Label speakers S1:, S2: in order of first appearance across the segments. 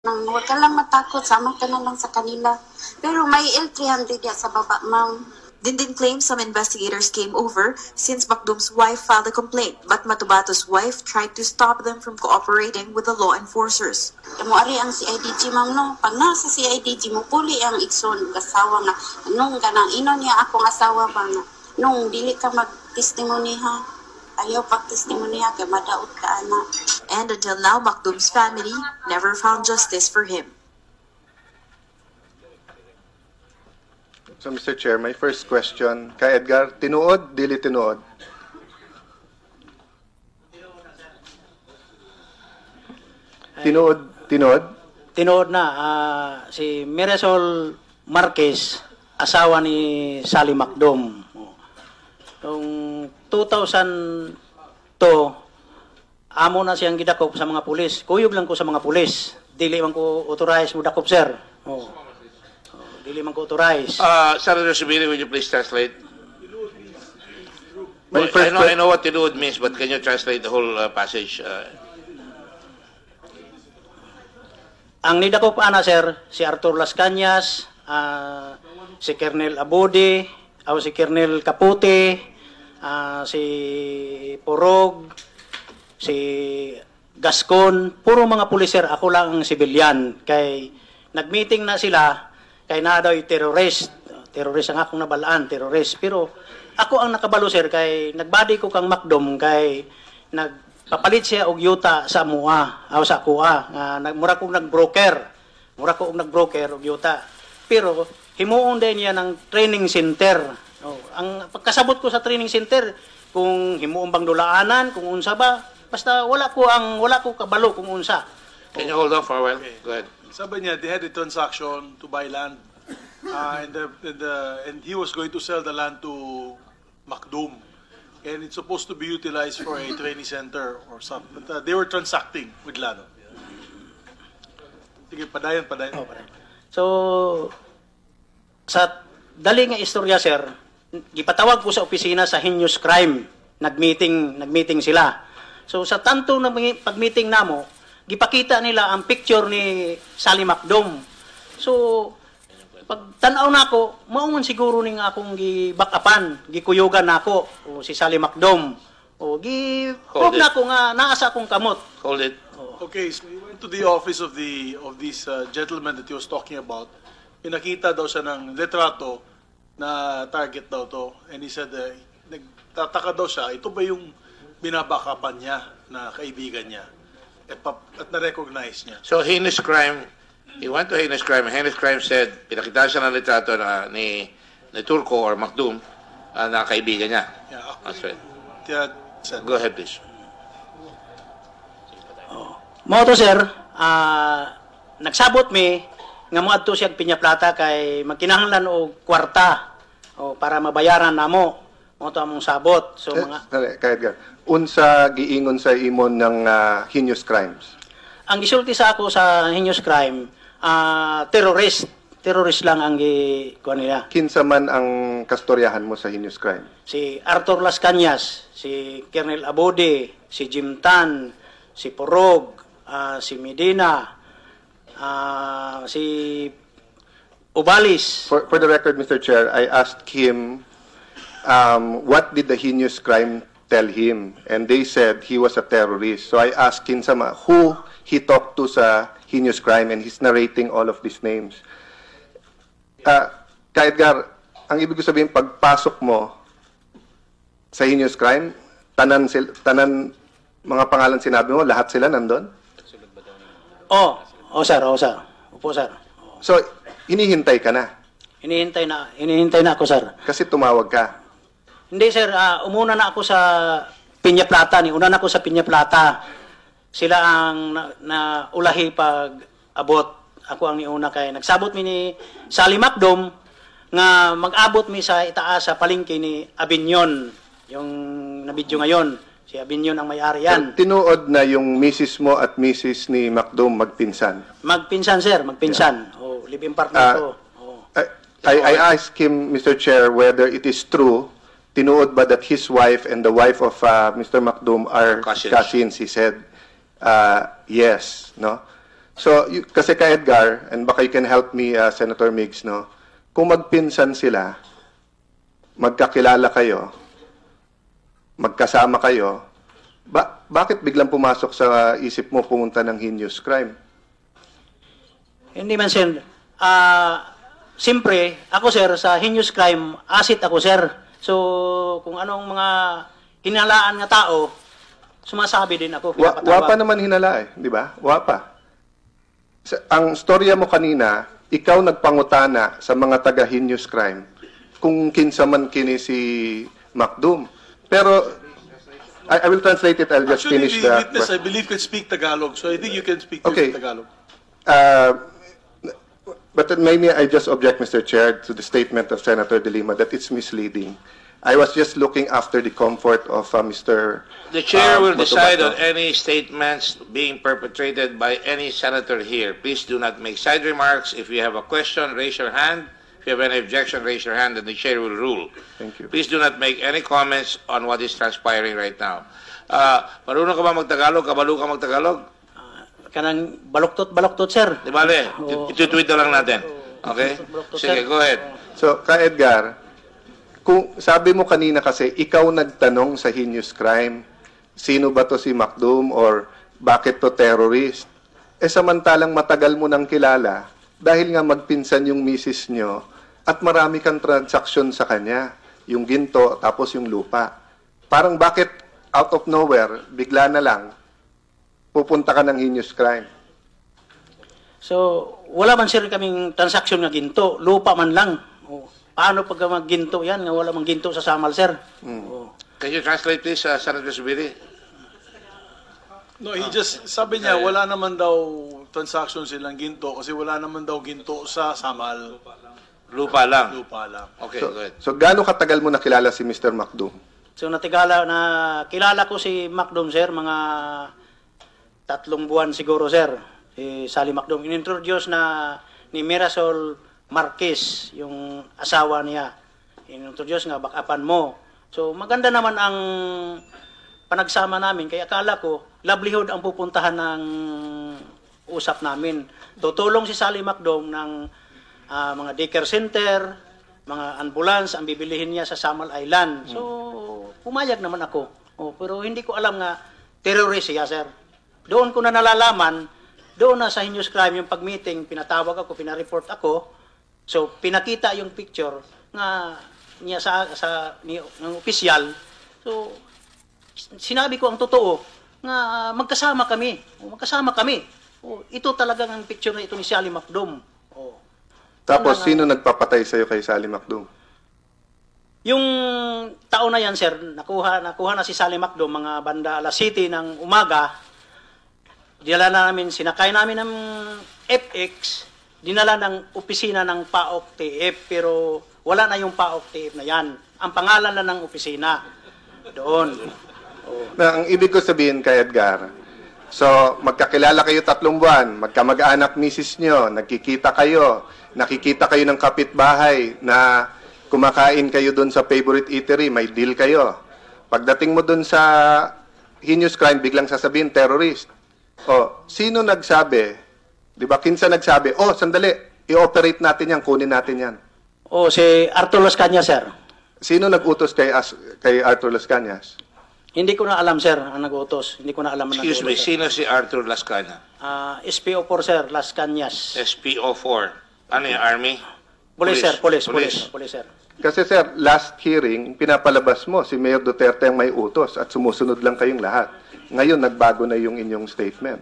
S1: Huwag ka lang matakot, sama ka na lang sa kanila. Pero may L300 yan sa baba, ma'am.
S2: Dindin claims some investigators came over since Macdum's wife filed a complaint, but Matubato's wife tried to stop them from cooperating with the law enforcers.
S1: Muari ang CIDG, ma'am, no? Pag nasa CIDG mo, puli ang igsoon, kasawa nga. Nung ganang ino niya akong asawa ba nga. Nung dili ka mag-testimony ha, ayaw pag-testimony ha, kaya madaot ka, anak.
S2: And until now, Macdum's family never found justice for him.
S3: So, Mr. Chair, my first question, kay Edgar, tinuod, dili tinuod? Tinuod?
S4: Tinuod na, si Miresol Marquez, asawa ni Sally Macdum. Noong 2002, amo na siyang gidakop sa mga pulis. Kuyog lang ko sa mga pulis. Dili man ko authorize mo dakop, sir. Dili man ko authorize.
S5: Senator Subiri, will you please translate?
S3: My
S5: Well, I know what tinuod means, but can you translate the whole passage?
S4: Ang nidakop ana, sir, si Arthur Las Cañas, si Kernel Abudi, si Kernel Capote, si Porog, si Gascon, puro mga puliser, ako lang ang sibilyan. Kay nagmeeting na sila, kay na daw terrorist. Terrorist ang akong nabalaan, terrorist. Pero ako ang nakabalo, sir, kay nagbadi ko kang Macdum, kay nagpapalit siya og yuta sa mua, aw sa kuha. Mura kong nag-broker og yuta. Pero himuon din niya ng training center. Ang pagkasabot ko sa training center, kung himuon bang dulaanan, kung unsa ba, basta wala ko kabalo kung unsa.
S5: Can you hold on for a while? Go ahead.
S6: Sabi niya, they had a transaction to buy land, and he was going to sell the land to Macdum, and it's supposed to be utilized for a training center or something. But they were transacting with land. Sige, padayon.
S4: So, sa dali nga istorya, sir, gipatawag ko sa opisina sa heinous crime. Nagmeeting sila. So, sa tanto na pag-meeting namo, gipakita nila ang picture ni Sally Macdum. So, pag tanaw na ako, mauman siguro ning akong gibakapan, gikuyugan na ako, o si Sally Macdum. O gi-prove na ako nga naasa akong kamot.
S5: Hold it.
S6: Okay, so he went to the office of this gentleman that he was talking about. Pinakita daw siya ng litrato na target daw to, and he said, nagtataka daw siya, ito ba yung binabakapan niya na kaibigan niya? At na-recognize niya.
S5: So, heinous crime, he went to heinous crime. Heinous crime said, pinakita siya ng litrato na ni Turco or Macdum na kaibigan niya.
S6: Yeah,
S5: That's right.
S6: Yeah,
S5: Go ahead, please.
S4: Mo to, sir, nagsabot mi nga mo adto siya Piña Plata kay magkinahanglan og kwarta para mabayaran namo. Mo to among sabot. So mga
S3: Kay Edgar, unsa giingon sa imon ng heinous crimes?
S4: ang gisulti sa ako sa heinous crime, terrorist lang ang kuan nila.
S3: Kinsa man ang kastoryahan mo sa heinous crime?
S4: Si Arthur Las Cañas, si Kernel Abudi, si Jim Tan, si Porog, si Medina, si Ubalis.
S3: For the record, Mr. Chair, I asked him what did the heinous crime tell him, and they said he was a terrorist. So I asked him who he talked to sa heinous crime, and he's narrating all of these names. Kay Edgar, ang ibig ko sabihin, pagpasok mo sa heinous crime, tanan mga pangalan sinabi mo, lahat sila nandun?
S4: Sir. Opo, sir.
S3: So, hinihintay ka na?
S4: Hinihintay na ako, sir.
S3: Kasi tumawag ka?
S4: Hindi, sir. Umuna na ako sa Piña Plata. Una na ako sa Piña Plata. Sila ang ulahi pag abot. Ako ang niuna kay nagsabot mi ni Sally Macdum nga mag-abot mi sa itaas sa palengke ni Abinyon, yung nabidyo ngayon. Si Abinyon ang may-ari yan.
S3: Tinuod na yung misis mo at misis ni Macdum magpinsan?
S4: Magpinsan, sir. Magpinsan. Yeah. Live-in partner ko.
S3: I asked him, Mr. Chair, whether it is true, tinuod ba that his wife and the wife of Mr. Macdum are cousins? He said, yes. No? So, kasi ka Edgar, and baka you can help me, Senator Migs, no? Kung magpinsan sila, magkakilala kayo, magkasama kayo, bakit biglang pumasok sa isip mo pumunta ng heinous crime?
S4: Hindi man, sir. Siyempre, ako, sir, sa heinous crime, asset ako, sir. So, kung anong mga hinalaan nga tao, sumasabi din ako.
S3: Wapa naman hinala di ba? Wapa. Ang storya mo kanina, ikaw nagpangutana sa mga taga-heinous crime kung kinsa man kini si Macdum. Pero, I will translate it, I'll just
S6: Actually,
S3: finish
S6: the
S3: the...
S6: witness, I believe, can speak Tagalog, so I think you can speak
S3: Okay.
S6: Tagalog.
S3: But maybe I just object, Mr. Chair, to the statement of Senator De Lima that it's misleading. I was just looking after the comfort of Mr.
S5: The chair will decide
S3: Motobato.
S5: on any statements being perpetrated by any senator here. Please do not make side remarks. If you have a question, raise your hand. If you have any objection, raise your hand, and the chair will rule.
S3: Thank you.
S5: Please do not make any comments on what is transpiring right now. Marunong ka ba magtagalog? Kabalo ka magtagalog?
S4: Kanang baluktot, sir.
S5: Di bale, itutuwid na lang natin. Okay? Sige, go ahead.
S3: So, ka Edgar, kung sabi mo kanina kasi, ikaw nagtanong sa heinous crime, sino ba to si Macdum or bakit to terrorist? Samantalang matagal mo nang kilala, dahil nga magpinsan yung misis nyo, at marami kang transaksyon sa kanya, yung ginto, tapos yung lupa. Parang bakit out of nowhere, bigla na lang, pupunta ka ng heinous crime?
S4: So, wala man, sir, kaming transaksyon nga ginto. Lupa man lang. Paano pag magginto yan? Nga wala mang ginto sa Samal, sir.
S5: Can you translate please, Senator Zubiri?
S6: No, he just, sabi niya, wala naman daw transaction silang ginto kasi wala naman daw ginto sa Samal.
S5: Lupa lang.
S6: Lupa lang.
S5: Okay,
S3: So,
S5: go ahead.
S3: so gaano katagal mo nakilala si Mr. Macdum?
S4: So, kilala ko si Macdum, sir, mga 3 buwan siguro, sir. Si Sally Macdum. Inintroduce na ni Mirasol Marquez, yung asawa niya. Inintroduce nga, backupan mo. So, maganda naman ang panagsama namin. Kaya akala ko, livelihood ang pupuntahan ng usap namin. Tutulong si Sally Macdum ng mga daycare center, mga ambulance, ang bibilihin niya sa Samal Island. So, pumayag naman ako. Pero hindi ko alam nga, terrorist siya, sir. Doon ko na nalalaman, doon na sa heinous crime, yung pag-meeting, pinatawag ako, pinareport ako. So, pinakita yung picture nga niya ng opisyal. So, sinabi ko ang totoo nga magkasama kami. Ito talagang ang picture na ito ni Sally Macdum.
S3: Tapos, sino nagpapatay sa'yo kay Sally Macdum?
S4: Yung taon na yan, sir, nakuha na si Sally Macdum, mga banda alas 7 ng umaga. Dinala namin, sinakay namin ng FX, dinala ng opisina ng PAOK TF, pero wala na yung PAOK TF na yan. Ang pangalan na ng opisina doon.
S3: Na, ang ibig ko sabihin kay Edgar, so magkakilala kayo 3 buwan, magkamag-anak misis nyo, nakikita kayo ng kapitbahay na kumakain kayo doon sa favorite eatery, may deal kayo. Pagdating mo doon sa heinous crime, biglang sasabihin, terrorist. Sino nagsabi? Di ba, kinsa nagsabi, sandali, i-operate natin yan, kunin natin yan.
S4: Si Arthur Las Cañas, sir.
S3: Sino nag-utos kay Arthur Las Cañas?
S4: Hindi ko na alam, sir, ang nag-utos. Hindi ko na alam ang
S5: Excuse me,
S4: nag-utos, sir.
S5: sino si Arthur Lascana?
S4: SPO4, sir, Las Cañas.
S5: SPO4. Ano yung Army?
S4: Police, sir, police, sir.
S3: Kasi sir, last hearing, pinapalabas mo si Mayor Duterte ang may utos at sumusunod lang kayong lahat. Ngayon, nagbago na yung inyong statement.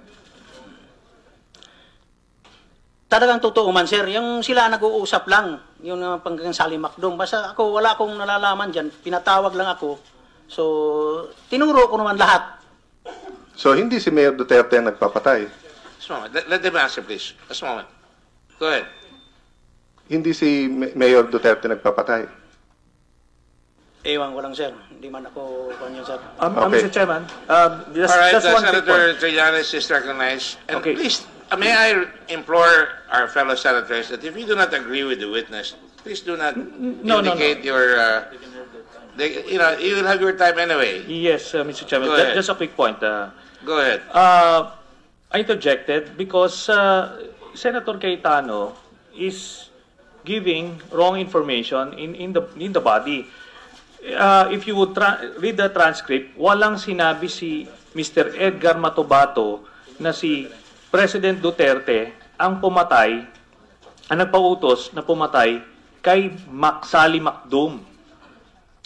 S4: Talagang totoo man, sir. Yung sila nag-uusap lang, yung panggang Sally Macdum. Basta ako, wala akong nalalaman dyan. Pinatawag lang ako. So, tinuro ko naman lahat.
S3: So, hindi si Mayor Duterte ang nagpapatay.
S5: Just a moment. Let them answer, please. Just a moment. Go ahead.
S3: Hindi si Mayor Duterte nagpapatay.
S4: Ewan ko lang, sir. Hindi man ako kanyo, sir.
S3: Okay.
S7: Mr. Chairman, just,
S5: All right,
S7: just one quick
S5: Senator
S7: point.
S5: Trillanes is recognized. And
S7: Okay.
S5: please, may I implore our fellow senators that if you do not agree with the witness, please do not
S7: No.
S5: indicate your, you will have your time anyway.
S7: Yes, Mr. Chairman,
S5: Go ahead.
S7: just a quick point.
S5: Go ahead.
S7: I interjected because Senator Cayetano is giving wrong information in the body. If you would read the transcript, walang sinabi si Mr. Edgar Matubato na si President Duterte ang pumatay, ang nagpautos na pumatay kay Sally Macdum.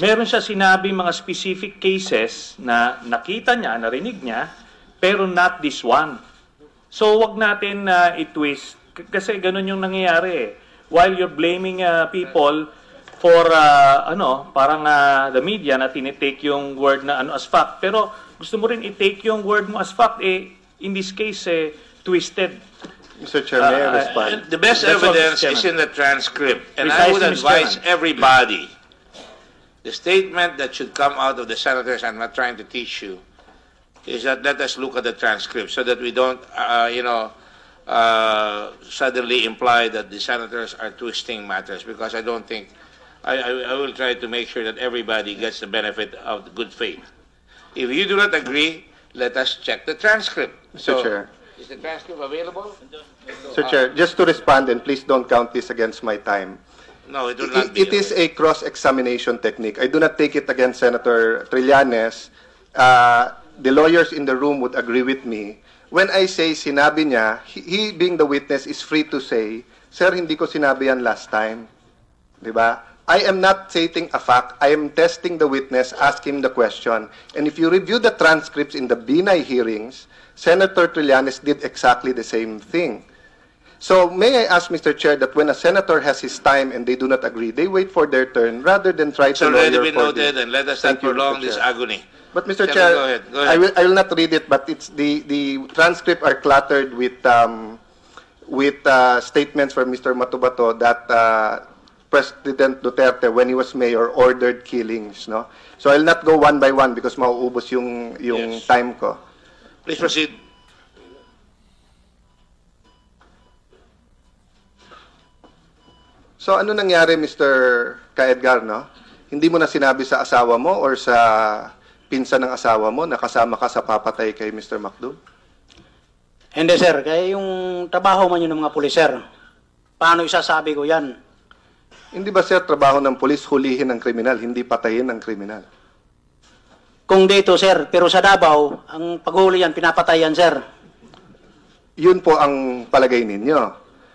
S7: Meron siya sinabi mga specific cases na nakita niya, narinig niya, pero not this one. So wag natin i-twist kasi ganun yung nangyayari eh. While you're blaming people for parang the media na tinitake yung word na as fact, pero gusto mo rin i-take yung word mo as fact, in this case twisted.
S3: Mr. Chair, may I respond?
S5: The best
S7: That's all,
S5: evidence
S7: Mr.
S5: is in the transcript. And I
S7: Precisely,
S5: would
S7: Mr.
S5: advise
S7: Chairman.
S5: everybody, the statement that should come out of the senators, I'm not trying to teach you, is that let us look at the transcript so that we don't, suddenly imply that the senators are twisting matters, because I don't think, I will try to make sure that everybody gets the benefit of the good faith. If you do not agree, let us check the transcript.
S3: Mr. Chair.
S5: Is the transcript available?
S3: Mr. Chair, just to respond, and please don't count this against my time.
S5: No, it will not be.
S3: It is a cross-examination technique. I do not take it against Senator Trillanes. The lawyers in the room would agree with me. When I say sinabi niya, he being the witness is free to say, Sir, hindi ko sinabi yan last time. Diba? I am not stating a fact. I am testing the witness, ask him the question. And if you review the transcripts in the Binay hearings, Senator Trillanes did exactly the same thing. So may I ask, Mr. Chair, that when a senator has his time and they do not agree, they wait for their turn rather than try
S5: It's
S3: to
S5: already
S3: lawyer
S5: been
S3: for
S5: noted,
S3: this.
S5: and let us
S3: Thank
S5: not
S3: you, Mr.
S5: prolong this
S3: Chair.
S5: agony.
S3: But Mr.
S5: Chairman,
S3: Chair,
S5: go ahead, go ahead.
S3: I will not read it, but it's the transcript are cluttered with statements from Mr. Matubato that President Duterte, when he was mayor, ordered killings. No, so I'll not go one by one because mauubos yung
S5: Yes.
S3: time ko.
S5: Please proceed.
S3: So ano nangyari, Mr. Ka-Edgar, no? Hindi mo na sinabi sa asawa mo or sa pinsan ng asawa mo na kasama ka sa papatay kay Mr. Macdum?
S4: Hindi sir, kaya yung trabaho man yun ng mga pulis sir. Paano isasabi ko yan?
S3: Hindi ba, sir, trabaho ng pulis hulihin ng kriminal, hindi patayin ng kriminal?
S4: Kung dito sir, pero sa Davao, ang paghuli yan, pinapatay yan sir.
S3: Yun po ang palagay ninyo.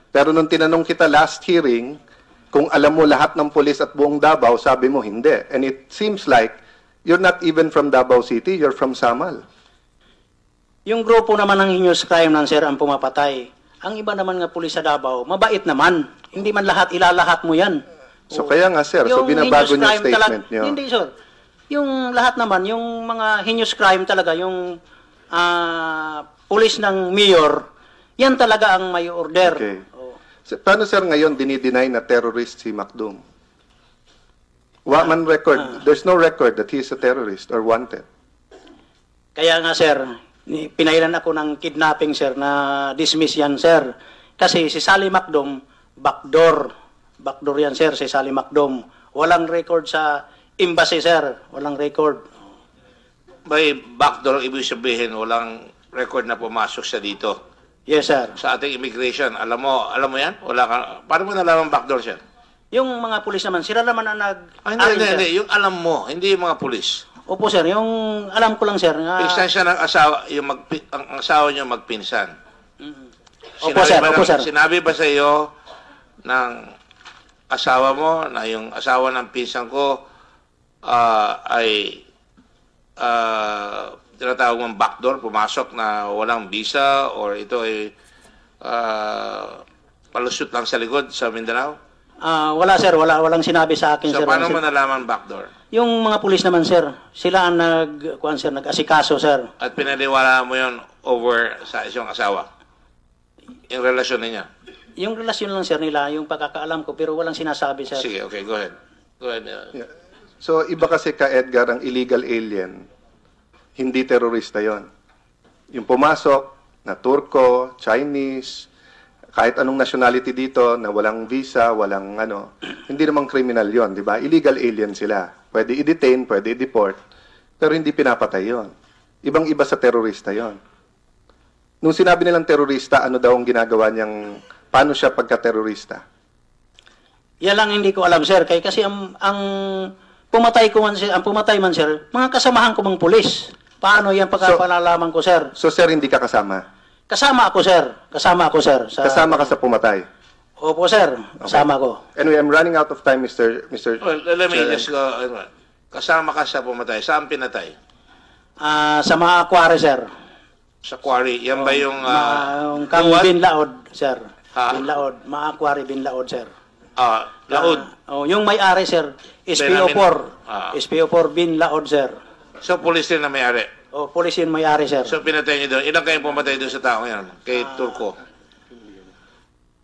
S3: Pero nung tinanong kita last hearing, kung alam mo lahat ng pulis at buong Davao, sabi mo hindi. And it seems like you're not even from Davao City, you're from Samal.
S4: Yung grupo naman ng heinous crime ng sir ang pumapatay. Ang iba naman nga pulis sa Davao, mabait naman. Hindi man lahat ilalahat mo yan.
S3: So kaya nga, sir, so binabago niyo yung statement niyo.
S4: Hindi sir. Yung lahat naman, yung mga heinous crime talaga, yung pulis ng mayor, yan talaga ang may order.
S3: Okay.
S4: Oh.
S3: So, paano, sir, ngayon dinideny na terrorist si Macdum? Waman record, there's no record that he's a terrorist or wanted.
S4: Kaya nga sir, pinailan ako ng kidnapping sir na dismiss yan sir. Kasi si Sally Macdum, backdoor. Backdoor yan sir, si Sally Macdum. Walang record sa embassy sir, walang record.
S5: By backdoor, ibig sabihin, walang record na pumasok siya dito.
S4: Yes sir.
S5: Sa ating immigration, alam mo yan? Wala ka, paano mo nalaman backdoor siya?
S4: Yung mga pulis naman, sila naman ang
S5: Hindi. Yung alam mo, hindi yung mga pulis.
S4: Opo sir, yung alam ko lang sir.
S5: Pinsan siya ng asawa, ang asawa niyo magpinsan.
S4: Opo sir, opo sir.
S5: Sinabi ba sa iyo ng asawa mo na yung asawa ng pinsan ko ay tinatawag mong backdoor, pumasok na walang visa or ito ay palusot lang sa likod sa Mindanao?
S4: Wala sir, walang sinabi sa akin
S5: So
S4: sir.
S5: paano mo nalaman backdoor?
S4: Yung mga pulis naman sir, sila ang nag-asikaso sir.
S5: At pinaniwala mo yon over sa isang asawa? Yung relasyon niya?
S4: Yung relasyon lang sir nila, yung pagkakaalam ko, pero walang sinasabi sir.
S5: Sige, okay, go ahead. Go ahead.
S3: Yeah. So, iba kasi ka, Edgar, ang illegal alien, hindi terorista yon. Yung pumasok na Turko, Chinese, kahit anong nationality dito na walang visa, walang hindi namang criminal yon, di ba? Illegal alien sila. Pwede i-detain, pwede i-deport, pero hindi pinapatay yon. Ibang-iba sa terorista yon. Nung sinabi nilang terorista, ano daw ang ginagawa niyang, paano siya pagka-terorista?
S4: Yan lang hindi ko alam, sir. Kasi ang pumatay man, sir, mga kasamahan ko mga pulis. Paano yan pagkapalalaman ko, sir?
S3: So, sir, hindi ka kasama?
S4: Kasama ako, sir. Kasama
S3: Kasama ka sa pumatay?
S4: Opo, sir. Kasama ko.
S3: Anyway, I'm running out of time, Mr.
S5: Well, let me
S3: Chair.
S5: just go. Kasama ka sa pumatay. Saan pinatay?
S4: Sa mga aquari, sir.
S5: Sa quarry. Yan ba yung...
S4: Yung kang
S5: what?
S4: Bin Laod, sir.
S5: Ha?
S4: Bin Laod. Mga aquari, Bin Laod, sir.
S5: Laod.
S4: Yung may-ari, sir. SPO4. SPO4 Bin Laod, sir.
S5: So, police din na may-ari.
S4: Police yun may-ari, sir.
S5: So, pinatay niyo doon. Ilan kayong pumatay doon sa taong yan? Kay Turco?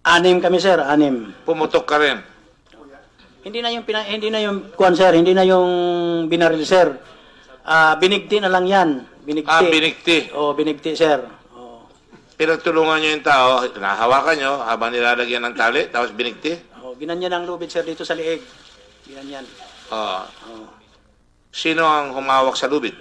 S4: 6 kami, sir. 6.
S5: Pumutok ka rin.
S4: Hindi na yung kuan, sir. Hindi na yung binaril, sir. Binigti na lang yan. Binigti.
S5: Binigti.
S4: Binigti, sir.
S5: Pinagtulungan niyo yung tao, nahawakan niyo habang nilalagyan ng tali, tapos binigti.
S4: Ginanyan ang lubid, sir, dito sa liig. Ginanyan.
S5: Sino ang humawak sa lubid?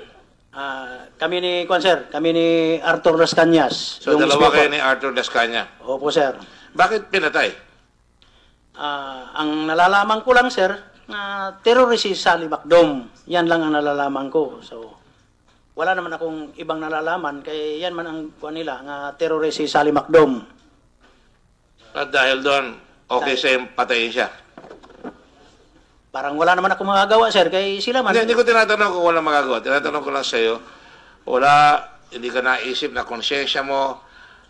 S4: Kami ni kuan, sir. Kami ni Arthur Las Cañas.
S5: So, dalawa kayo ni Arthur Las Cañas.
S4: Opo, sir.
S5: Bakit pinatay?
S4: Ang nalalaman ko lang, sir, na terrorist si Sally Macdom. Yan lang ang nalalaman ko. So, wala naman akong ibang nalalaman. Kaya yan man ang kuan nila, nga terrorist si Sally Macdom.
S5: At dahil doon, okay sa'yo patayin siya.
S4: Parang wala naman ako magagawa, sir. Kaya sila man.
S5: Hindi ko tinatanong kung wala magagawa. Tinatanong ko lang sa'yo, hindi ka naisip na konsyensya mo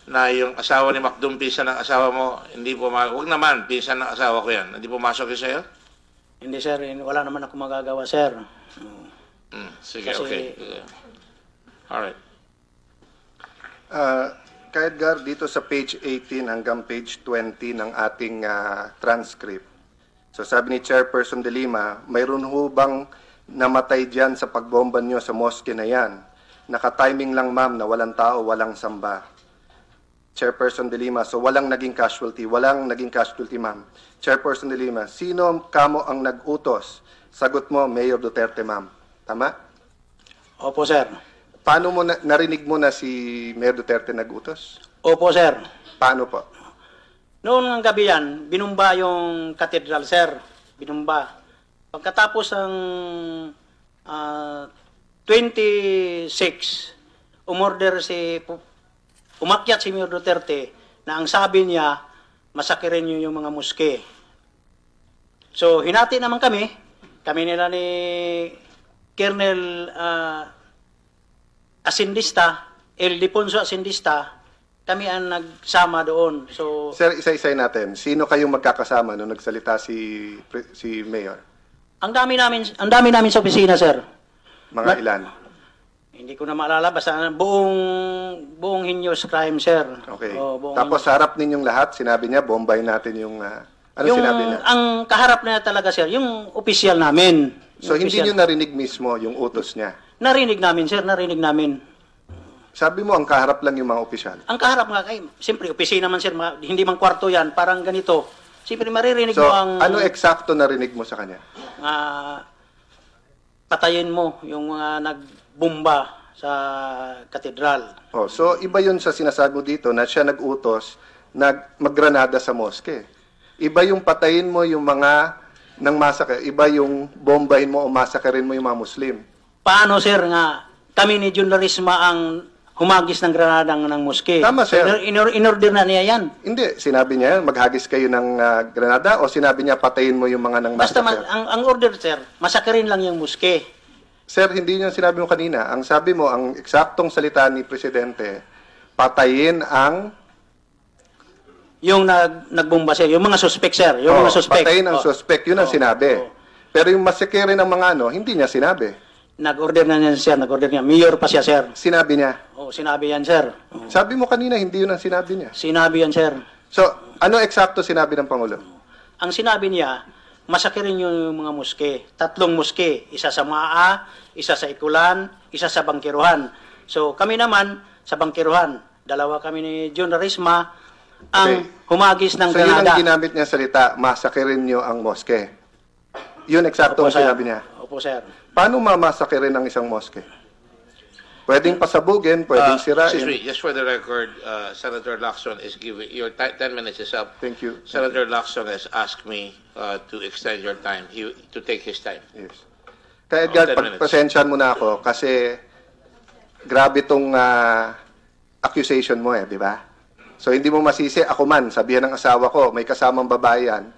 S5: na yung asawa ni Macdom, pinsan ng asawa mo, hindi pumasok. Huwag naman, pinsan ng asawa ko yan. Hindi pumasok yun sa'yo?
S4: Hindi, sir. Wala naman ako magagawa, sir.
S5: Sige, okay. Alright.
S3: Ka Edgar, dito sa page 18 hanggang page 20 ng ating transcript. So sabi ni Chairperson De Lima, mayroon ho bang namatay dyan sa pagbomba nyo sa mosque na yan? Naka-timing lang, ma'am, na walang tao, walang samba. Chairperson De Lima, so walang naging casualty, ma'am. Chairperson De Lima, sino kamo ang nag-utos? Sagot mo, Mayor Duterte, ma'am. Tama?
S4: Opo, sir.
S3: Paano mo narinig mo na si Mayor Duterte nag-utos?
S4: Opo, sir.
S3: Paano po?
S4: Noon ng gabi yan, binumba yung cathedral, sir. Binumba. Pagkatapos ang 26, umakyat si Mayor Duterte na ang sabi niya, masakirin niyo yung mga muske. So, hinati naman kami nila ni Colonel Asindista, El Diponso Asindista, kami ang nagsama doon. So,
S3: Sir, isa-isay natin. Sino kayong magkakasama nung nagsalita si Mayor?
S4: ang dami namin sa opisina, sir.
S3: Mga ilan?
S4: Hindi ko na maalala, basta buong heinous crime, sir.
S3: Okay.
S4: Buong
S3: Tapos sa harap ninyong lahat, sinabi niya, bombay natin yung... sinabi niya?
S4: Ang kaharap na talaga, sir, yung opisyal namin.
S3: So hindi niyo narinig mismo yung utos niya?
S4: Narinig namin, sir, narinig namin.
S3: Sabi mo, ang kaharap lang yung mga opisyal.
S4: Ang kaharap nga, siyempre, opisina man, sir, hindi man kwarto yan, parang ganito. Siyempre, maririnig
S3: So,
S4: mo ang...
S3: ano eksakto narinig mo sa kanya?
S4: Patayin mo yung mga nagbomba sa katedral.
S3: So iba yun sa sinasabi mo dito na siya nag-utos maggranada sa moske. Iba yung patayin mo yung mga nang masakre, iba yung bombahin mo o masakrin mo yung mga Muslim.
S4: Paano, sir, nga kami ni Jun Larisma ang humagis ng granada ng moske?
S3: Tama, sir.
S4: In-order na niya yan.
S3: Hindi, sinabi niya maghagis kayo ng granada o sinabi niya patayin mo yung mga nang
S4: Basta
S3: masakre?
S4: ang order, sir, masakrin lang yung moske.
S3: Sir, hindi yun sinabi mo kanina. Ang sabi mo, ang eksaktong salita ni Presidente, patayin ang...
S4: Yung nagbomba, sir, yung mga suspect, sir. Yung mga suspect.
S3: Patayin ang suspect, yun ang sinabi. Pero yung masakre ng mga hindi niya sinabi.
S4: Nag-order na niya, sir. Nag-order niya. Mayor pa siya, sir.
S3: Sinabi niya.
S4: Sinabi yan, sir.
S3: Sabi mo kanina, hindi yun ang sinabi niya.
S4: Sinabi yan, sir.
S3: So, ano eksakto sinabi ng Pangulo?
S4: Ang sinabi niya, masakirin yung mga muske. 3 muske. Isa sa Maa, isa sa Ikulan, isa sa Bangkiruhan. So, kami naman sa Bangkiruhan. 2 kami ni Jun Larisma ang humagis ng
S3: So, yun
S4: granada.
S3: ang ginamit niya salita, masakirin niyo ang moske. Yun eksakto ang sinabi niya.
S4: Opo, sir.
S3: Paano mamasakirin ang isang moske? Pwedeng pasabugin, pwedeng
S5: Excuse me,
S3: sirain.
S5: just for the record, Senator Lacson is giving, your 10 minutes is up.
S3: Thank you.
S5: Senator Lacson has asked me to extend your time, to take his time.
S3: Yes. Kaya Edgar,
S5: 10 minutes.
S3: pagpasensyahan mo na ako kasi grabe tong accusation mo di ba? So hindi mo masisi, ako man, sabihan ng asawa ko, may kasamang babae yan,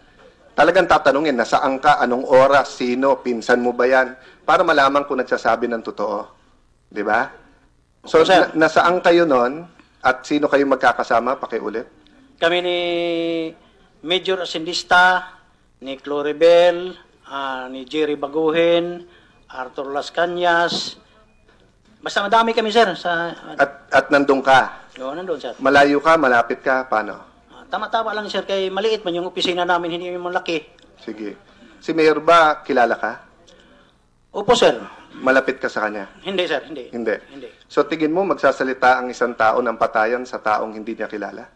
S3: talagang tatanungin, nasaan ka, anong oras, sino, pinsan mo ba yan, para malaman kung nagsasabi ng totoo. Di ba? So,
S4: Opo, sir.
S3: nasaan kayo nun at sino kayo magkakasama? Pakiulit.
S4: Kami ni Major Asindista, ni Cloribel, ni Jerry Baguhin, Arthur Las Cañas. Basta madami kami, sir.
S3: At nandun ka.
S4: Oo, nandun, sir.
S3: Malayo ka, malapit ka, paano?
S4: Tama-tama lang, sir, kay maliit man yung opisina namin, hindi yung malaki.
S3: Sige. Si Mayor ba, kilala ka?
S4: Opo, sir.
S3: Malapit ka sa kanya?
S4: Hindi, sir. Hindi.
S3: Hindi.
S4: Hindi.
S3: So tingin mo magsasalita ang isang tao ng patayan sa taong hindi niya kilala?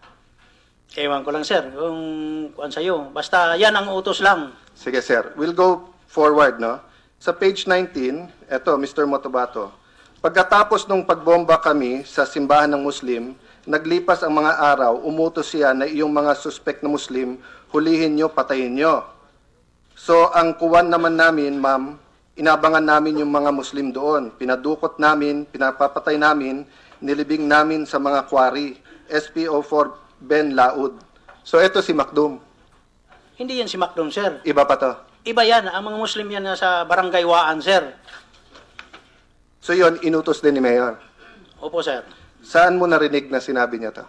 S4: Ewan ko lang, sir. Kung kuan sa'yo. Basta yan ang utos lang.
S3: Sige sir, we'll go forward no. Sa page 19, eto Mr. Motobato. Pagkatapos nung pagbomba kami sa simbahan ng Muslim, naglipas ang mga araw, umutos siya na iyong mga suspect na Muslim, hulihin nyo, patayin nyo. So ang kuwan naman namin, ma'am, inabangan namin yung mga Muslim doon. Pinadukot namin, pinapapatay namin, nilibing namin sa mga quarry. SPO4 Ben Laud. So ito si Macdum.
S4: Hindi yan si Macdom, sir.
S3: Iba pa to.
S4: Iba yan. Ang mga Muslim yan nasa Barangay Waan, sir.
S3: So yon inutos din ni Mayor.
S4: Opo, sir.
S3: Saan mo narinig na sinabi niya to?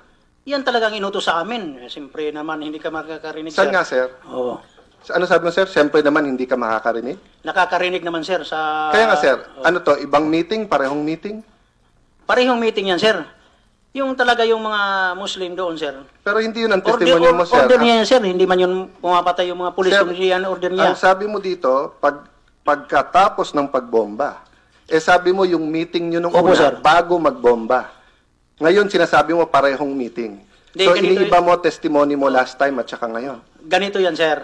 S4: Yan talagang inutos sa amin. Siyempre naman, hindi ka makakarinig,
S3: Saan
S4: sir.
S3: nga, sir?
S4: Oo.
S3: Ano sabi mo, sir? Siyempre naman, hindi ka makakarinig.
S4: Nakakarinig naman, sir, sa...
S3: Kaya nga, sir, ano to? Ibang meeting? Parehong meeting?
S4: Parehong meeting yan, sir. Yung talaga yung mga Muslim doon, sir.
S3: Pero hindi yun ang testimonyo mo, sir.
S4: Order niya yan, sir. Hindi man yun pumapatay yung mga pulis.
S3: Sir,
S4: Hindi yan order niya.
S3: Ang sabi mo dito, pagkatapos ng pagbomba, sabi mo yung meeting nyo nung
S4: Opo,
S3: una,
S4: sir.
S3: bago magbomba. Ngayon, sinasabi mo parehong meeting.
S4: Hindi,
S3: So,
S4: ganito
S3: iniiba mo testimony mo last time at saka ngayon.
S4: Ganito yan, sir.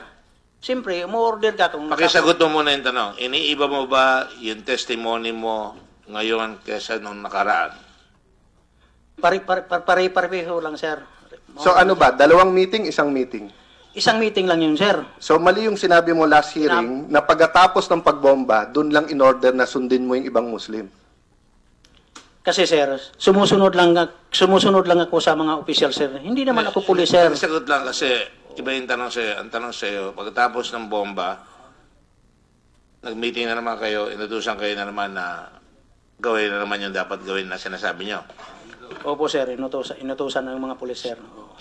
S4: Siyempre, umu-order ka kung...
S5: Pakisagot mo muna yung tanong. Iniiba mo ba yung testimony mo ngayon kaysa nung nakaraan?
S4: Pare-pareho lang, sir.
S3: So, ano ba? Dalawang meeting, isang meeting?
S4: Isang meeting lang yun, sir.
S3: So, mali yung sinabi mo last hearing na pagkatapos ng pagbomba, dun lang in-order na sundin mo yung ibang Muslim.
S4: Kasi, sir, sumusunod lang ako sa mga official, sir. Hindi naman ako pulis, sir.
S5: Pakisagot lang kasi iba yung tanong sa'yo. Ang tanong sa'yo, pagkatapos ng bomba, nag-meeting na naman kayo, inutusan kayo na naman na gawin na naman yung dapat gawin na sinasabi nyo.
S4: Opo, sir. Inutusan ng mga pulis, sir. Oo.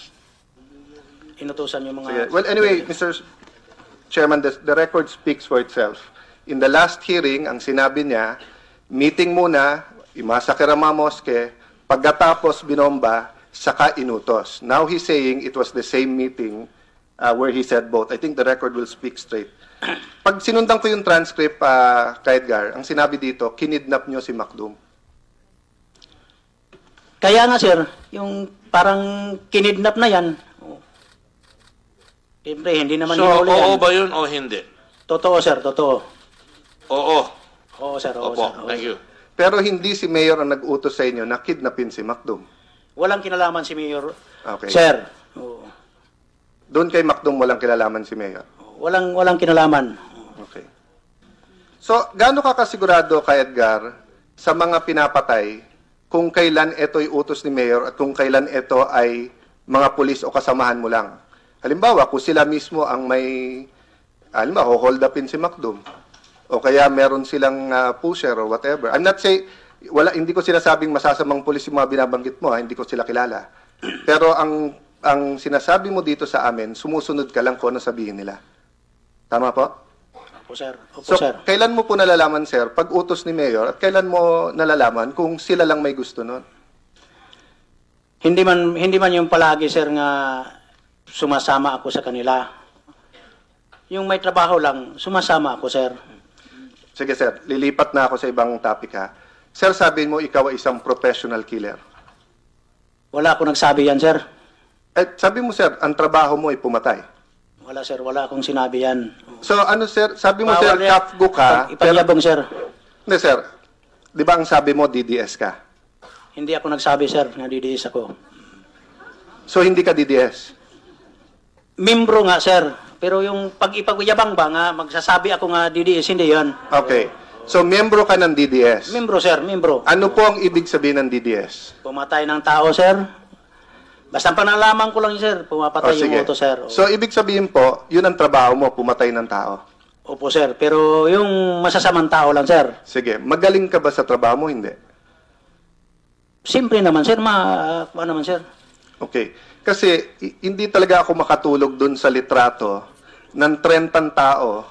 S4: Inutusan yung
S3: Sige.
S4: mga...
S3: Well, anyway, Mr. Chairman, the record speaks for itself. In the last hearing, ang sinabi niya, meeting muna, imasakir ang mga moske, pagkatapos binomba, saka inutos. Now he's saying it was the same meeting where he said both. I think the record will speak straight. Pag sinundan ko yung transcript, kay Edgar, ang sinabi dito, kinidnap nyo si Macdum.
S4: Kaya nga, sir, yung parang kinidnap na yan. Siyempre, hindi naman
S5: So,
S4: hinuli yan.
S5: oo ba yun o hindi?
S4: Totoo, sir. Totoo.
S5: Oo.
S4: Oo, sir. Oo,
S5: Opo,
S4: sir. Oo.
S5: thank you.
S3: Pero hindi si Mayor ang nag-utos sa inyo na kidnapin si Macdum.
S4: Walang kinalaman si Mayor.
S3: Okay.
S4: Sir. Oo.
S3: Doon kay Macdum walang kilalaman si Mayor.
S4: Walang kinalaman.
S3: Okay. So, gaano ka kasigurado kay Edgar sa mga pinapatay kung kailan ito'y utos ni Mayor at kung kailan ito ay mga pulis o kasamahan mo lang? Halimbawa, kung sila mismo ang may, hold upin si Macdum, o kaya meron silang pusher or whatever. I'm not saying, hindi ko sinasabing masasamang pulis yung mga binabanggit mo, hindi ko sila kilala. Pero ang sinasabi mo dito sa amin, sumusunod ka lang kung ano sabihin nila. Tama po?
S4: Opo, sir. Opo,
S3: So,
S4: sir.
S3: kailan mo po nalalaman, sir, pag utos ni Mayor, at kailan mo nalalaman kung sila lang may gusto nun?
S4: Hindi man yung palagi, sir, nga sumasama ako sa kanila. Yung may trabaho lang, sumasama ako, sir.
S3: Sige, sir. Lilipat na ako sa ibang topic, ha. Sir, sabihin mo ikaw ay isang professional killer.
S4: Wala ako nagsabi yan, sir.
S3: Sabi mo, sir, ang trabaho mo ay pumatay.
S4: Wala, sir. Wala akong sinabi yan.
S3: So, ano, sir? Sabi mo,
S4: Bawal
S3: sir,
S4: yan.
S3: kapgo ka. Pero,
S4: Ipanyabong, sir.
S3: hindi, sir. Di ba ang sabi mo, DDS ka?
S4: Hindi ako nagsabi, sir, na DDS ako.
S3: So hindi ka DDS?
S4: Membro nga, sir. Pero yung pag-ipagyabang ba nga, magsasabi ako nga DDS, hindi yan.
S3: Okay. So membro ka ng DDS.
S4: Membro, sir, membro.
S3: Ano po ang ibig sabihin ng DDS?
S4: Pumatay ng tao, sir. Basta panalaman ko lang, sir, pumapatay yung
S3: sige.
S4: moto, sir.
S3: So ibig sabihin po, yun ang trabaho mo, pumatay ng tao.
S4: Opo, sir. Pero yung masasamang tao lang, sir.
S3: Sige, magaling ka ba sa trabaho mo? Hindi.
S4: Simple naman, sir. Ano naman, sir?
S3: Okay. Kasi hindi talaga ako makatulog dun sa litrato ng 30 tao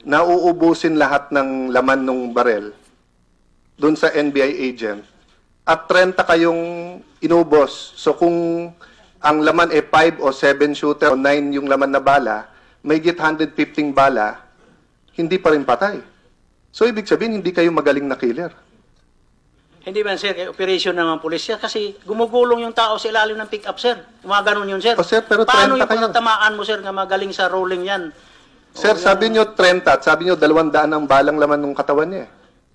S3: na uubusin lahat ng laman ng barel dun sa NBI agent at 30 kayong inubos. So kung ang laman ay 5 o 7 shooter o 9 yung laman na bala, may git 115 bala, hindi pa rin patay. So ibig sabihin, hindi kayo magaling na killer.
S4: Hindi ba, sir, operation ng mga pulis, sir? Kasi gumugulong yung tao sa ilalim ng pick-up, sir. Gumaganon yun, sir.
S3: O, sir, pero
S4: paano
S3: 30
S4: yung
S3: kayo.
S4: pagtatamaan mo, sir, nga magaling sa rolling yan?
S3: Sir, sabi nyo 30 at sabi nyo 200 ang balang laman ng katawan niya.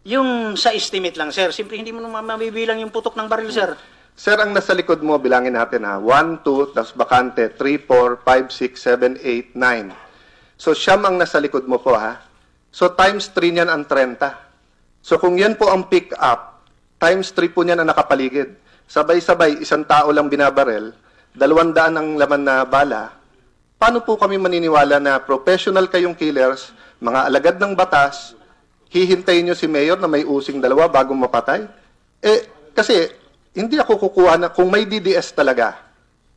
S4: Yung sa estimate lang, sir. Siyempre, hindi mo naman mabibilang yung putok ng baril, sir.
S3: Sir, ang nasa likod mo, bilangin natin ha. 1, 2, tapos bakante, 3, 4, 5, 6, 7, 8, 9. So, siyam ang nasa likod mo po ha. So, times 3 niyan ang 30. So, kung yan po ang pick up, times 3 po niyan ang nakapaligid. Sabay-sabay, isang tao lang binabarel, 200 ang laman na bala. Paano po kami maniniwala na professional kayong killers, mga alagad ng batas, hihintayin nyo si Mayor na may using dalawa bago mapatay? Kasi hindi ako kukuha na, kung may DDS talaga,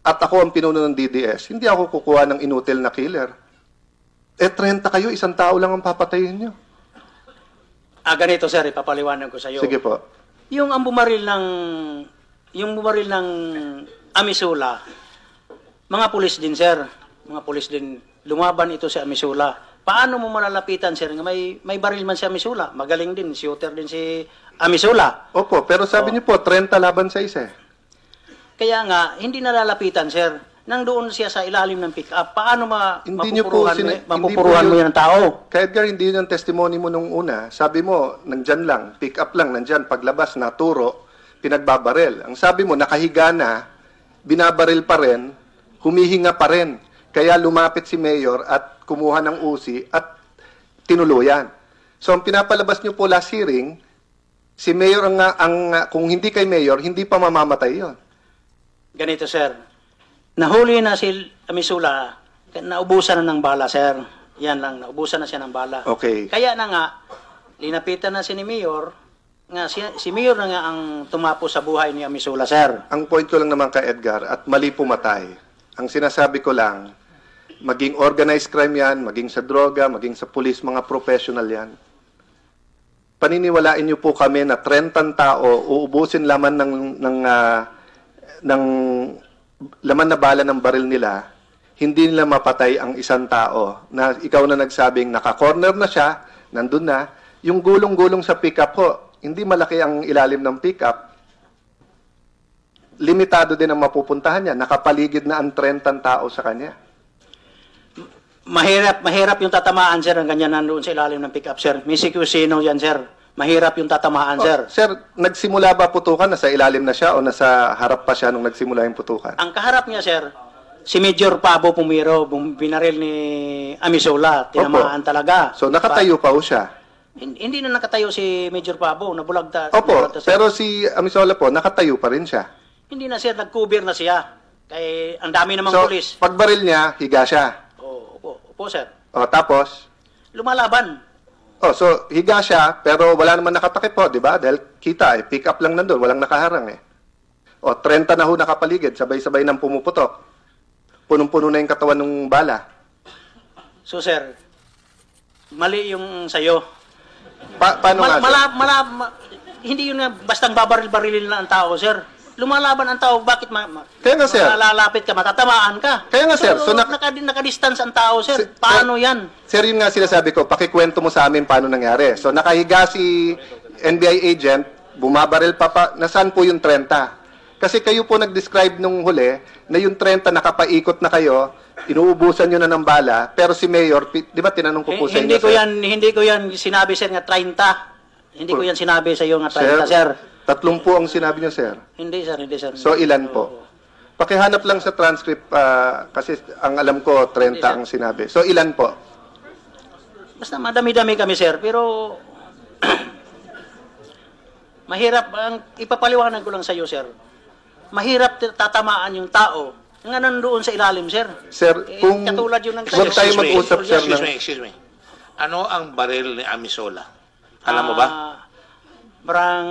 S3: at ako ang pinuno ng DDS, hindi ako kukuha ng inutil na killer. 30 kayo, isang tao lang ang papatayin nyo.
S4: Ganito, sir, ipapaliwanag ko sa iyo.
S3: Sige po.
S4: Yung bumaril ng Amisula, mga pulis din, sir. Mga pulis din, lumaban ito sa Amisula. Paano mo malalapitan, sir? May baril man si Amisula. Magaling din, shooter din si Amisula.
S3: Opo, pero sabi niyo po, 30 laban sa isa.
S4: Kaya nga, hindi nalalapitan, sir. Nang doon siya sa ilalim ng pick-up, paano
S3: Hindi niyo po
S4: mapupuruhan mo yan ng tao?
S3: Kahit nga hindi yun ang testimony mo nung una, sabi mo, nandyan lang, pick up lang, nandyan, paglabas, naturo, pinagbabaril. Ang sabi mo, nakahiga na, binabaril pa rin, humihinga pa rin. Kaya lumapit si Mayor at kumuha ng usi at tinuluyan. So, ang pinapalabas niyo po last hearing, si Mayor kung hindi kay Mayor, hindi pa mamamatay yon.
S4: Ganito, sir. Nahuli na si Amisula, naubusan na ng bala, sir. Yan lang, naubusan na siya ng bala.
S3: Okay.
S4: Kaya na nga, linapitan na si Mayor, nga si Mayor na nga ang tumapo sa buhay ni Amisula, sir.
S3: Ang point ko lang naman kay Edgar, at mali pumatay. Ang sinasabi ko lang, maging organized crime yan, maging sa droga, maging sa police, mga professional yan. Paniniwalain niyo po kami na 30 tao, uubusin laman ng laman na bala ng baril nila, hindi nila mapatay ang isang tao na ikaw na nagsabing naka-corner na siya, nandun na, yung gulong-gulong sa pickup po, hindi malaki ang ilalim ng pickup, limitado din ang mapupuntahan niya, nakapaligid na ang 30 tao sa kanya.
S4: Mahirap yung tatamaan, sir, ang ganyan nandoon sa ilalim ng pick-up, sir. May CQ-sino yan, sir. Mahirap yung tatamaan, sir.
S3: Sir, nagsimula ba putukan? Nasa ilalim na siya o nasa harap pa siya nung nagsimula yung putukan?
S4: Ang kaharap niya, sir, si Major Pabo Pumiro, binaril ni Amisula. Tinamaan talaga.
S3: So, nakatayo pa ho siya?
S4: Hindi na nakatayo si Major Pabo. Nabulagta.
S3: Opo,
S4: sir.
S3: pero si Amisola po, nakatayo pa rin siya.
S4: Hindi na, sir. Nag-cover na siya. Kaya ang dami namang
S3: So,
S4: pulis.
S3: pagbaril niya, higa siya.
S4: Opo, sir.
S3: O, tapos?
S4: Lumalaban.
S3: So, higa siya, pero wala naman nakatakip po, di ba? Dahil kita, pick up lang nandun, walang nakaharang . 30 na ho nakapaligid, sabay-sabay nang pumuputok. Punong-puno na yung katawan ng bala.
S4: So, sir, mali yung sayo.
S3: Paano nga, sir?
S4: Hindi yun nga, bastang babaril-barilin na ang tao, sir. Lumalaban ang tao, bakit
S3: Kaya nga, sir.
S4: malalapit ka, matatamaan ka?
S3: Kaya nga, sir. So,
S4: nakadistance ang tao, sir. Paano yan?
S3: Sir, yun nga sinasabi ko, pakikwento mo sa amin paano nangyari. So, nakahiga si NBI agent, bumabaril pa, nasaan po yung 30? Kasi kayo po nag-describe nung huli na yung 30 nakapaikot na kayo, inuubusan nyo na ng bala, pero si Mayor, di ba tinanong ko po sa inyo,
S4: Hindi ko yan sinabi, sir, nga 30. Hindi ko yan sinabi sa iyo nga 30, sir.
S3: 30 ang sinabi niyo, sir.
S4: Hindi, sir. Hindi, sir.
S3: So, ilan po? Pakihanap lang sa transcript kasi ang alam ko 30 ang sinabi. So, ilan po?
S4: Basta madami-dami kami, sir. Pero, mahirap. Ipapaliwanag ko lang sa iyo, sir. Mahirap tatamaan yung tao nga nandoon sa ilalim, sir.
S3: Sir, kung
S4: katulad yun ng
S3: huwag tayo mag-usap, sir,
S5: Excuse me. Ano ang baril ni Amisola? Alam mo ba?
S4: Parang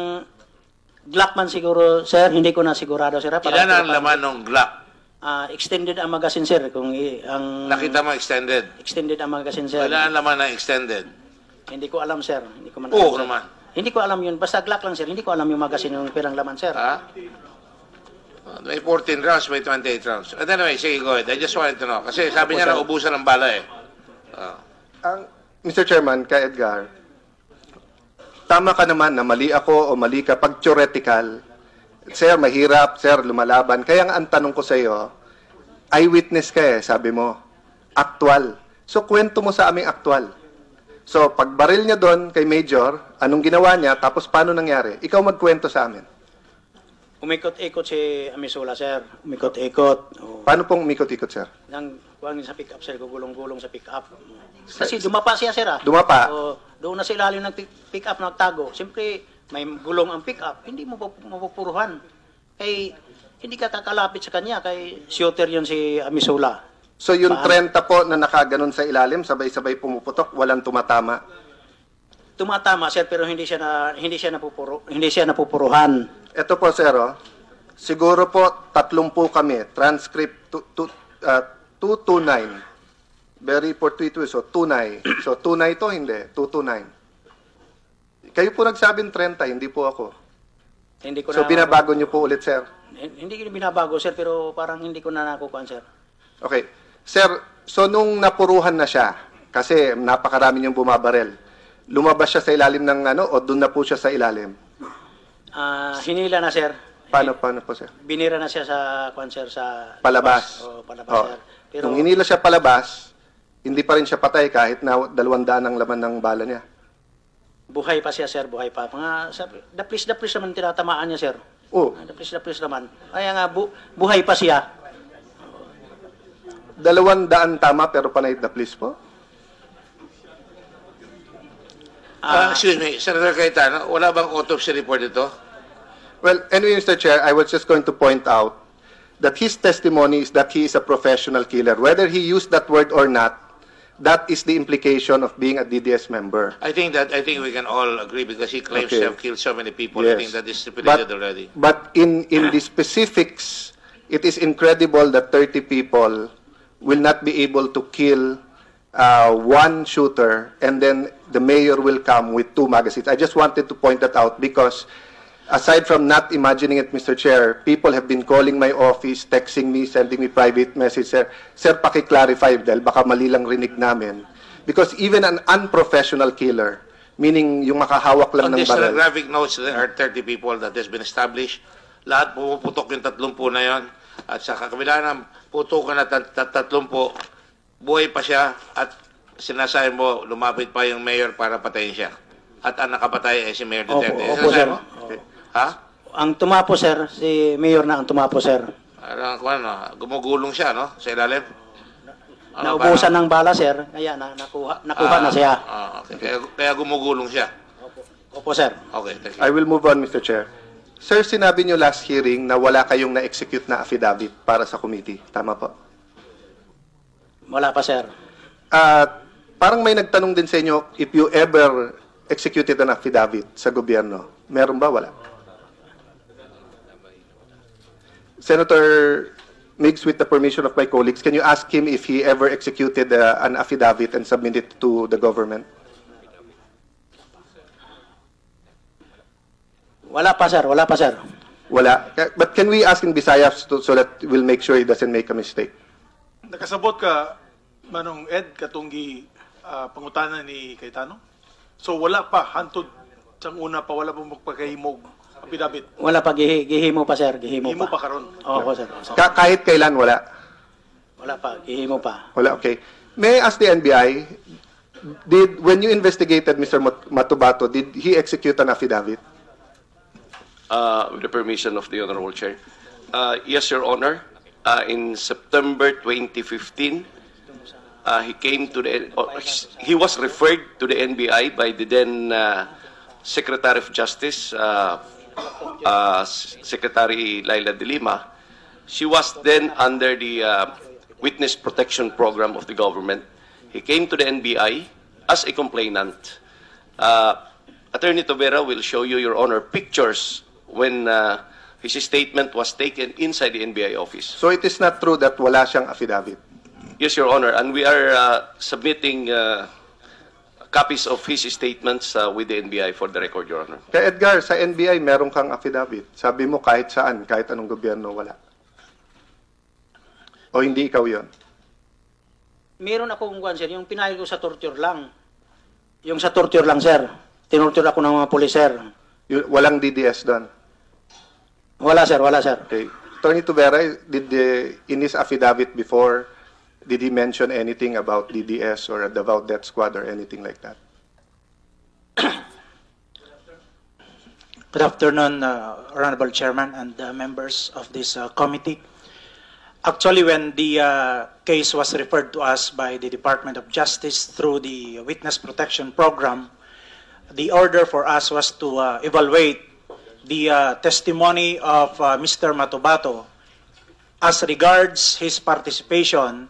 S4: Glock man siguro, sir. Hindi ko na sigurado, sir.
S5: Ilan ang laman ng Glock?
S4: Extended ang magazine, sir.
S5: Nakita mo extended?
S4: Extended ang magazine, sir.
S5: Ilan ang laman ng extended?
S4: Hindi ko alam, sir. Hindi ko man
S5: Oo
S4: alam, sir.
S5: naman.
S4: Hindi ko alam yun. Basta Glock lang, sir. Hindi ko alam yung magazine yung pirang laman, sir.
S5: Ha? May 14 rounds, may 28 rounds. But anyway, sige, go ahead. I just wanted to know. Kasi sabi niya na ubusan ng bala eh.
S3: Mr. Chairman, kay Edgar, tama ka naman na mali ako o mali ka pag theoretical. Sir, mahirap. Sir, lumalaban. Kaya nga ang tanong ko sa iyo, eyewitness ka eh, sabi mo. Actual. So, kwento mo sa aming actual. So, pag baril niya doon kay Major, anong ginawa niya, tapos paano nangyari? Ikaw magkwento sa amin.
S4: Umikot-ikot si Amisola, sir. Umikot-ikot.
S3: Paano pong umikot-ikot, sir?
S4: Nang kuwang sa pick-up, sir. Gugulong-gulong sa pick-up. Kasi dumapa siya, sir.
S3: Dumapa?
S4: So, doon na sa ilalim ng pick-up nagtago. Siyempre, may gulong ang pick-up. Hindi mo mapupuruhan. Kay, hindi ka kakalapit sa kanya. Kay shooter yun si Amisola.
S3: So, yung 30 po na nakaganon sa ilalim, sabay-sabay pumuputok, walang tumatama?
S4: Tumatama, sir, pero hindi siya napupuruhan.
S3: Ito po, sir, siguro po 30 kami. Transcript 229. Very fortuitous. So, tunay. So, tunay to, hindi. 229. Kayo po nagsabing 30, hindi po ako.
S4: Hindi ko
S3: So,
S4: na,
S3: binabago niyo po ulit, sir.
S4: Hindi ko binabago, sir, pero parang hindi ko na nakukuhan, sir.
S3: Okay. Sir, so nung napuruhan na siya, kasi napakarami niyong bumabarel, lumabas siya sa ilalim ng o doon na po siya sa ilalim?
S4: Hinila na, sir.
S3: Paano po, sir?
S4: Binira na siya sa, sir, sa...
S3: Palabas.
S4: Palabas,
S3: Oh.
S4: sir. Pero,
S3: Nung hinila siya palabas, hindi pa rin siya patay kahit na 200 ang laman ng bala niya.
S4: buhay pa siya, sir, buhay pa. Daplis naman tinatamaan niya, sir.
S3: Oh,
S4: Daplis naman. Kaya nga, buhay pa siya.
S3: 200 tama pero panay daplis po?
S5: Excuse me, Senator Cayetano, wala bang autopsy report ito?
S3: Well, anyway, Mr. Chair, I was just going to point out that his testimony is that he is a professional killer. Whether he used that word or not, that is the implication of being a DDS member.
S5: I think we can all agree because he claims
S3: Okay.
S5: to have killed so many people.
S3: Yes.
S5: I think that is stipulated already.
S3: But in the specifics, it is incredible that 30 people will not be able to kill one shooter and then the mayor will come with 2 magazines. I just wanted to point that out because aside from not imagining it, Mr. Chair, people have been calling my office, texting me, sending me private message, Sir, paki-clarify dahil baka mali lang rinig namin. Because even an unprofessional killer, meaning yung makahawak lang
S5: On
S3: ng
S5: this
S3: baril.
S5: graphic notes, there are 30 people that has been established. Lahat pumuputok yung 30 na yon. At sa kabila ng putukan na 30, buhay pa siya at sinasabi mo, lumapit pa yung mayor para patayin siya. At ang nakapatay ay si Mayor Duterte.
S4: Opo,
S5: Sinasabi
S4: sir.
S5: mo? Ha?
S4: Ang tumapo, sir, si Mayor na ang tumapo, sir.
S5: Gumugulong siya, no? Sa ilalim.
S4: Naubusan ng bala, sir. Kaya nakuha na siya.
S5: Okay. Kaya gumugulong siya.
S4: Opo, sir.
S5: Okay, thank you.
S3: I will move on, Mr. Chair. Sir, sinabi niyo last hearing na wala kayong na-execute na affidavit para sa committee. Tama po?
S4: Wala pa, sir.
S3: Parang may nagtanong din sa inyo if you ever executed an affidavit sa gobyerno. Meron ba? Wala. Senator Migs, with the permission of my colleagues, can you ask him if he ever executed an affidavit and submitted it to the government?
S4: Wala pa, sir. Wala pa, sir.
S3: Wala. But can we ask in Visayas so that we'll make sure he doesn't make a mistake?
S6: Nakasabot ka, Manong Ed, katunggi pangutanan ni Cayetano? So wala pa, hantod sang una pa, wala pa magpagahimog affidavit.
S4: Wala pa. Gihimo pa, sir. Gihimo
S6: Himo
S4: pa.
S6: pa karon.
S4: Opo, sir.
S3: Kahit kailan, wala.
S4: Wala pa. Gihimo pa.
S3: Wala, okay. May I ask the NBI, when you investigated Mr. Matubato, did he execute an affidavit?
S8: with the permission of the Honorable Chair. Yes, Your Honor. In September 2015, he came to he was referred to the NBI by the then Secretary of Justice, Secretary Laila de Lima. She was then under the Witness Protection Program of the government. He came to the NBI as a complainant. Attorney Tobera will show you, Your Honor, pictures when his statement was taken inside the NBI office.
S3: So it is not true that wala siyang affidavit?
S8: Yes, Your Honor, and we are submitting copies of his statements with the NBI for the record, Your Honor.
S3: Kaya Edgar, sa NBI meron kang affidavit. Sabi mo kahit saan, kahit anong gobyerno, wala. O hindi ikaw yon?
S4: Meron akong kwan, sir, yung pinayag ko sa torture lang. Yung sa torture lang, sir. Tinorture ako ng mga pulis, sir.
S3: Walang DDS doon?
S4: Wala, sir. Wala, sir.
S3: Okay. Attorney Tubera, in his affidavit before, did he mention anything about DDS or about death squad or anything like that?
S9: Good afternoon, Honorable Chairman and members of this committee. Actually, when the case was referred to us by the Department of Justice through the Witness Protection Program, the order for us was to evaluate the testimony of Mr. Matubato as regards his participation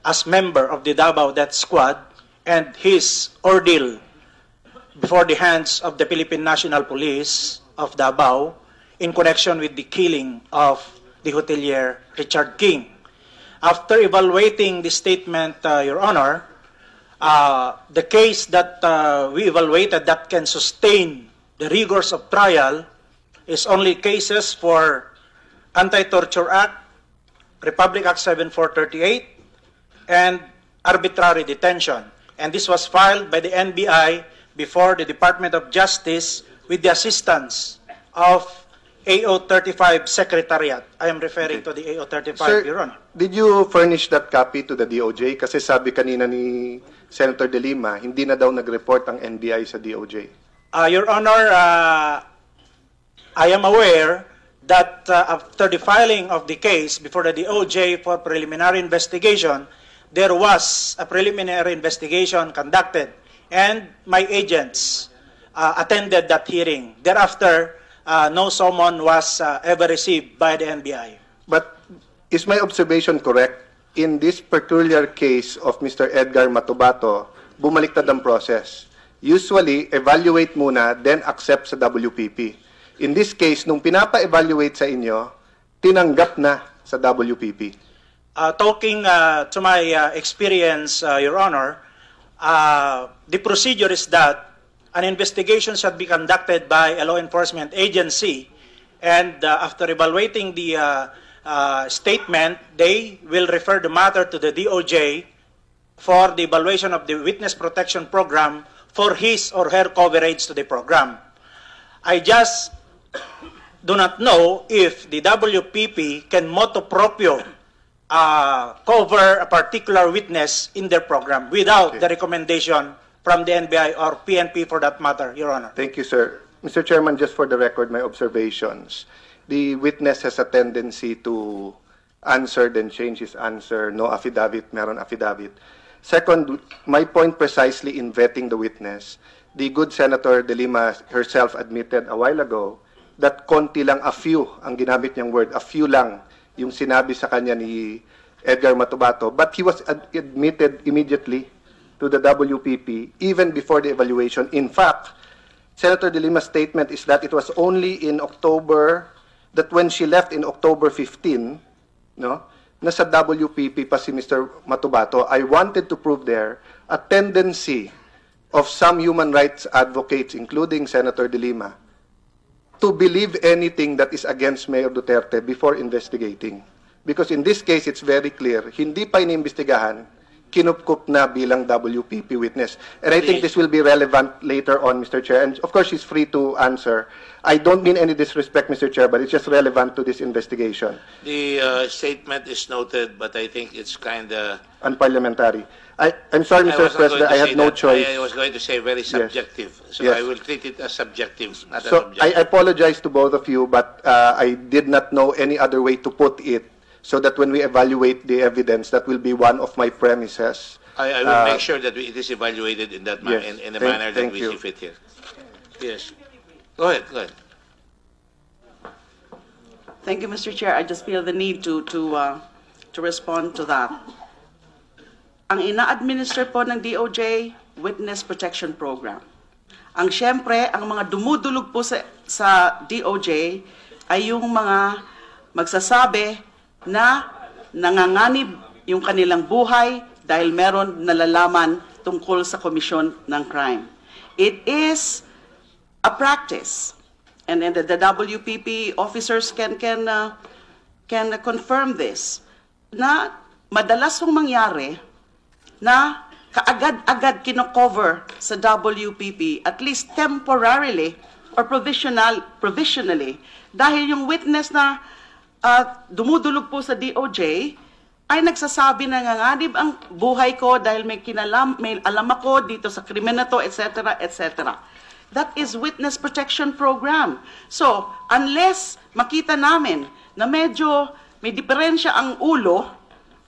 S9: as member of the Davao Death Squad and his ordeal before the hands of the Philippine National Police of Davao in connection with the killing of the hotelier Richard King. After evaluating the statement, Your Honor, the case that we evaluated that can sustain the rigors of trial is only cases for Anti-Torture Act, Republic Act 7438, and arbitrary detention. And this was filed by the NBI before the Department of Justice with the assistance of AO35 Secretariat. I am referring to the AO35,
S3: Sir,
S9: Your Honor.
S3: Did you furnish that copy to the DOJ? Kasi sabi kanina ni Senator De Lima, hindi na daw nag-report ang NBI sa DOJ.
S9: Your Honor, I am aware that after the filing of the case before the DOJ for preliminary investigation, there was a preliminary investigation conducted and my agents attended that hearing. Thereafter, no summon was ever received by the NBI.
S3: But is my observation correct? In this peculiar case of Mr. Edgar Matubato, bumaliktad ang process. Usually, evaluate muna, then accept sa WPP. In this case, nung pinapa-evaluate sa inyo, tinanggap na sa WPP.
S9: Talking to my experience, Your Honor, the procedure is that an investigation should be conducted by a law enforcement agency, and after evaluating the statement, they will refer the matter to the DOJ for the evaluation of the Witness Protection Program for his or her coverage to the program. I just do not know if the WPP can motu proprio cover a particular witness in their program without the recommendation from the NBI or PNP for that matter, Your Honor.
S3: Thank you, sir. Mr. Chairman, just for the record, my observations. The witness has a tendency to answer, then change his answer. No affidavit, meron affidavit. Second, my point precisely in vetting the witness, the good Senator De Lima herself admitted a while ago that konti lang, a few, ang ginamit niyang word, a few lang, yung sinabi sa kanya ni Edgar Matubato. But he was admitted immediately to the WPP even before the evaluation. In fact, Senator De Lima's statement is that it was only in October, that when she left in October 15, no, nasa WPP pa si Mr. Matubato, I wanted to prove there a tendency of some human rights advocates, including Senator De Lima, to believe anything that is against Mayor Duterte before investigating. Because in this case, it's very clear, hindi pa inimbestigahan, kinupkup na bilang WPP witness. And I think this will be relevant later on, Mr. Chair. And of course, she's free to answer. I don't mean any disrespect, Mr. Chair, but it's just relevant to this investigation.
S5: The statement is noted, but I think it's kind of
S3: Unparliamentary. I'm sorry, Mr. President, I had no choice.
S5: I was going to say very subjective, so
S3: Yes.
S5: I will treat it as subjective, not as
S3: So
S5: objective.
S3: I apologize to both of you, but I did not know any other way to put it so that when we evaluate the evidence, that will be one of my premises.
S5: I will make sure that it is evaluated in that
S3: Yes.
S5: in a
S3: Thank-
S5: manner that
S3: thank
S5: we
S3: you.
S5: see fit here. Yes. Go ahead. Go ahead.
S10: Thank you, Mr. Chair. I just feel the need to respond to that. Ang ina-administer po ng DOJ, Witness Protection Program. Ang siyempre, ang mga dumudulog po sa DOJ ay yung mga magsasabi na nanganganib yung kanilang buhay dahil meron nalalaman tungkol sa komisyon ng crime. It is a practice, and then the WPP officers can confirm this, na madalas pong mangyari na kaagad-agad kino-cover sa WPP, at least temporarily or provisionally, dahil yung witness na dumudulog po sa DOJ ay nagsasabi na nanganganib ang buhay ko dahil may alam ako dito sa krimen na to, etc., etc. That is Witness Protection Program. So, unless makita namin na medyo may diferensya ang ulo,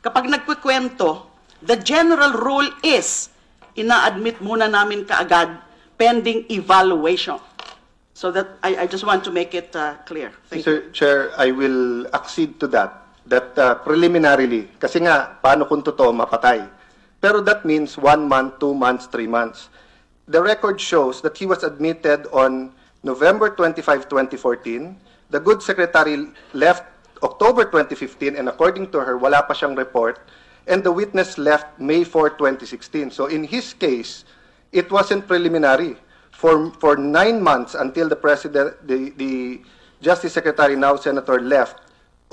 S10: kapag nagkukwento, the general rule is, ina-admit muna namin kaagad pending evaluation. So that I just want to make it clear. Thank you.
S3: Mr. Chair, I will accede to that preliminarily, kasi nga, paano kung totoo, mapatay. Pero that means 1 month, 2 months, 3 months. The record shows that he was admitted on November 25, 2014. The good secretary left October 2015, and according to her, wala pa siyang report. And the witness left May 4, 2016. So in his case, it wasn't preliminary. For 9 months until the president, the Justice Secretary, now Senator, left,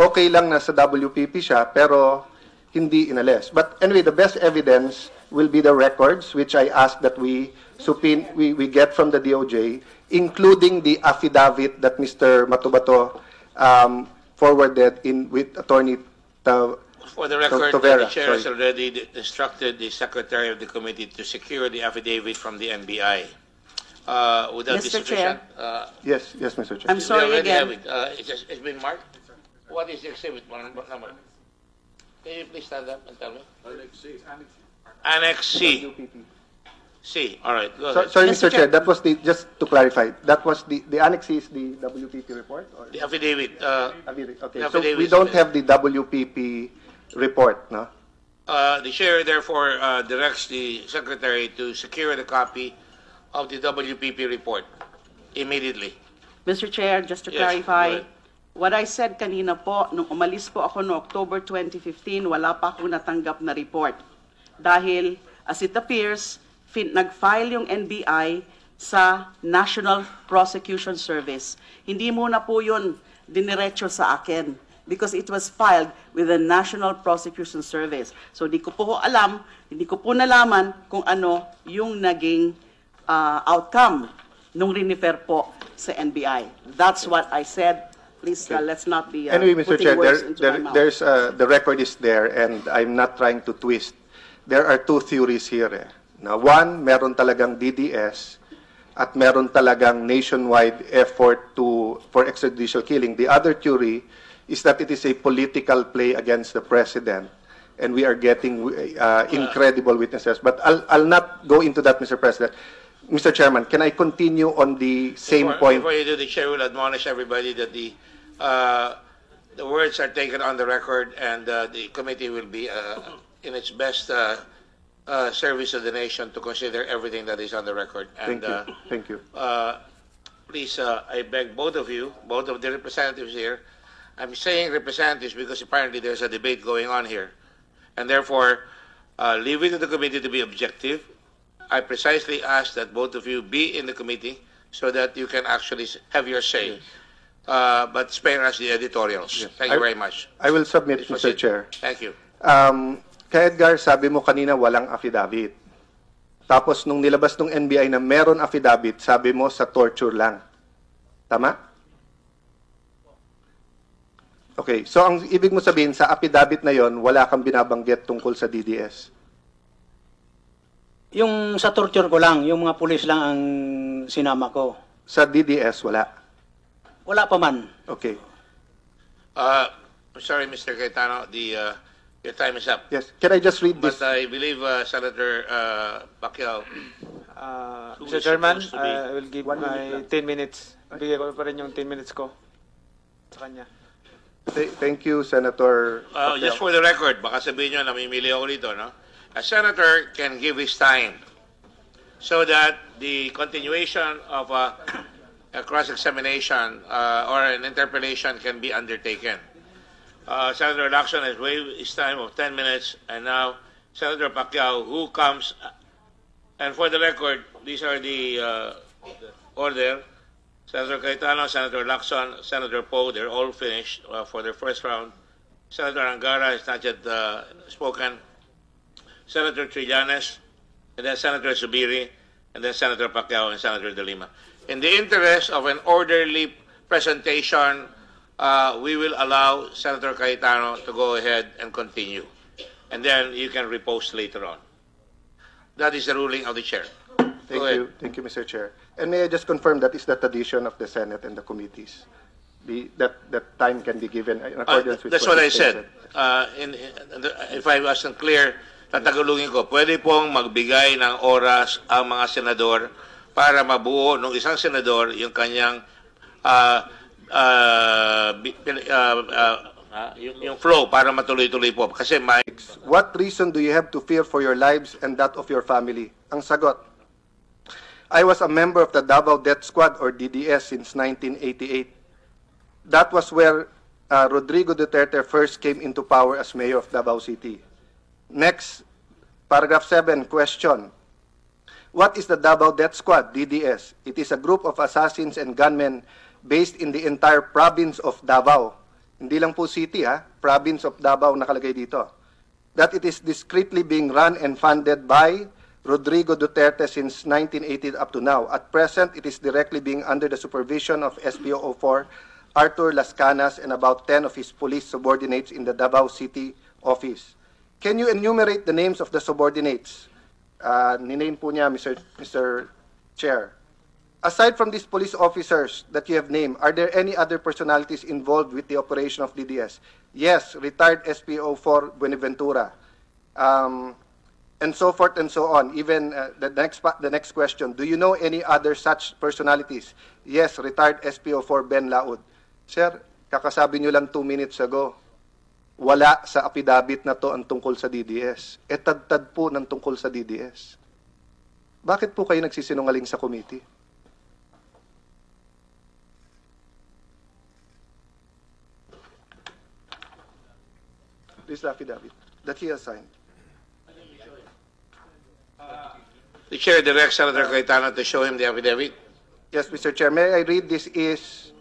S3: okay lang na sa WPP siya, pero hindi inalis. But anyway, the best evidence will be the records, which I ask that we get from the DOJ, including the affidavit that Mr. Matubato forwarded with Attorney
S5: For the record,
S3: Tovera,
S5: the chair has
S3: sorry.
S5: already instructed the secretary of the committee to secure the affidavit from the NBI. Would that be
S10: Mr.
S5: sufficient?
S10: Chair.
S3: Yes, Mr. Chair.
S10: I'm
S5: We
S10: sorry
S5: already have
S10: again.
S5: it. It's been marked. What is the exhibit number? Can you please stand up and tell me? Annex C. C. All right. Go ahead.
S3: Sorry,
S10: Mr.
S3: Mr. Chair, that was just to clarify, that was the annex is the WPP report? Or?
S5: The affidavit.
S3: Okay,
S5: The
S3: so we
S5: affidavit
S3: don't
S5: is-
S3: have the WPP report, no?
S5: The chair therefore directs the secretary to secure the copy of the WPP report immediately.
S10: Mr. Chair, just to
S5: Yes,
S10: clarify,
S5: go ahead.
S10: what I said kanina po, nung umalis po ako no October 2015, wala pa akong natanggap na report. Dahil, as it appears, nag-file yung NBI sa National Prosecution Service. Hindi muna po yun diniretso sa akin because it was filed with the National Prosecution Service. So, hindi ko po alam, hindi ko po nalaman kung ano yung naging outcome nung rinifer po sa NBI. That's what I said. Please, let's not be
S3: Anyway, Mr.
S10: putting
S3: Chair,
S10: words into my mouth.
S3: there's the record is there, and I'm not trying to twist. There are two theories here. Now, one, meron talagang DDS, at meron talagang nationwide effort for extrajudicial killing. The other theory is that it is a political play against the president, and we are getting incredible witnesses. But I'll not go into that, Mr. President. Mr. Chairman, can I continue on the same point?
S5: Before you do, the chair will admonish everybody that the words are taken on the record, and the committee will be in its best service of the nation to consider everything that is on the record. And,
S3: Thank you.
S5: Please, I beg both of you, both of the representatives here. I'm saying representatives because apparently there's a debate going on here, and therefore leave it to the committee to be objective. I precisely ask that both of you be in the committee so that you can actually have your say. But spare us the editorials.
S3: Yes.
S5: Thank you very much.
S3: I will submit,
S5: Please
S3: Mr.
S5: proceed.
S3: Chair.
S5: Thank you.
S3: Kay Edgar, sabi mo kanina walang affidavit. Tapos nung nilabas ng NBI na meron affidavit, sabi mo sa torture lang. Tama? Okay, so ang ibig mo sabihin, sa affidavit na yon, wala kang binabanggit tungkol sa DDS?
S4: Yung sa torture ko lang, yung mga pulis lang ang sinama ko.
S3: Sa DDS, wala?
S4: Wala pa man.
S3: Okay.
S5: Sorry, Mr. Cayetano, your time is up.
S3: Yes, can I just read
S5: But
S3: this?
S5: I believe Senator Pacquiao.
S11: Mr. Chairman,
S5: supposed to be-
S11: I will give my 10 minutes. Bigay ko pa rin yung 10 minutes ko sa kanya.
S3: Thank you, Senator.
S5: Just for the record, baka sabihin nyo, namimili ako dito, no? A senator can give his time so that the continuation of a cross-examination or an interpellation can be undertaken. Senator Lacson has waived his time of 10 minutes, and now Senator Pacquiao, who comes, and for the record, these are the order. Senator Cayetano, Senator Lacson, Senator Poe, they're all finished for their first round. Senator Angara has not yet spoken. Senator Trillanes, and then Senator Zubiri, and then Senator Pacquiao and Senator De Lima. In the interest of an orderly presentation, we will allow Senator Cayetano to go ahead and continue. And then you can repost later on. That is the ruling of the chair.
S3: Thank you. Thank you, Mr. Chair. And may I just confirm that is the tradition of the Senate and the committees? That time can be given in accordance with
S5: That's what I
S3: you
S5: said.
S3: stated.
S5: If I wasn't clear, tatagalugin ko, pwede pong magbigay ng oras ang mga senador para mabuo ng isang senador yung kanyang yung flow para matuloy-tuloy po. Kasi may...
S3: What reason do you have to fear for your lives and that of your family? Ang sagot, I was a member of the Davao Death Squad or DDS since 1988. That was where Rodrigo Duterte first came into power as mayor of Davao City. Next, paragraph 7, question. What is the Davao Death Squad, DDS? It is a group of assassins and gunmen based in the entire province of Davao. Hindi lang po city, province of Davao nakalagay dito. That it is discreetly being run and funded by Rodrigo Duterte since 1980 up to now. At present, it is directly being under the supervision of SPO04, Arthur Las Canas, and about 10 of his police subordinates in the Davao City office. Can you enumerate the names of the subordinates? Niname po niya, Mr. Chair. Aside from these police officers that you have named, are there any other personalities involved with the operation of DDS? Yes, retired SPO4 Buenaventura, and so forth and so on. Even the next question, do you know any other such personalities? Yes, retired SPO4 Ben Laud. Sir, kakasabi nyo lang 2 minutes ago, wala sa affidavit na to ang tungkol sa DDS. Tad-tad po ng tungkol sa DDS. Bakit po kayo nagsisinungaling sa committee? This is the affidavit that he has signed.
S5: The chair directs Senator Cayetano to show him the affidavit.
S3: Yes, Mr. Chair. May I read this is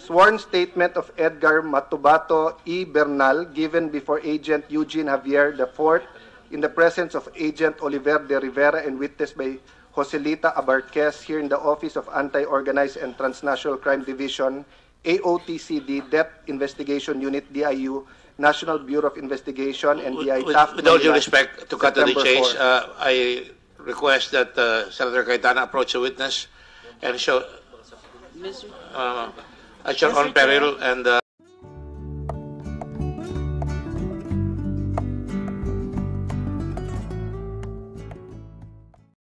S3: sworn statement of Edgar Matubato E. Bernal given before Agent Eugene Javier IV in the presence of Agent Oliver de Rivera and witnessed by Joselita Abarquez here in the Office of Anti-Organized and Transnational Crime Division, AOTCD, Death Investigation Unit, DIU, National Bureau of Investigation, and DI TAF.
S5: With all due respect, to cut to the
S3: September
S5: chase,
S3: 4.
S5: I request that Senator Cayetano approach the witness and show at your own peril and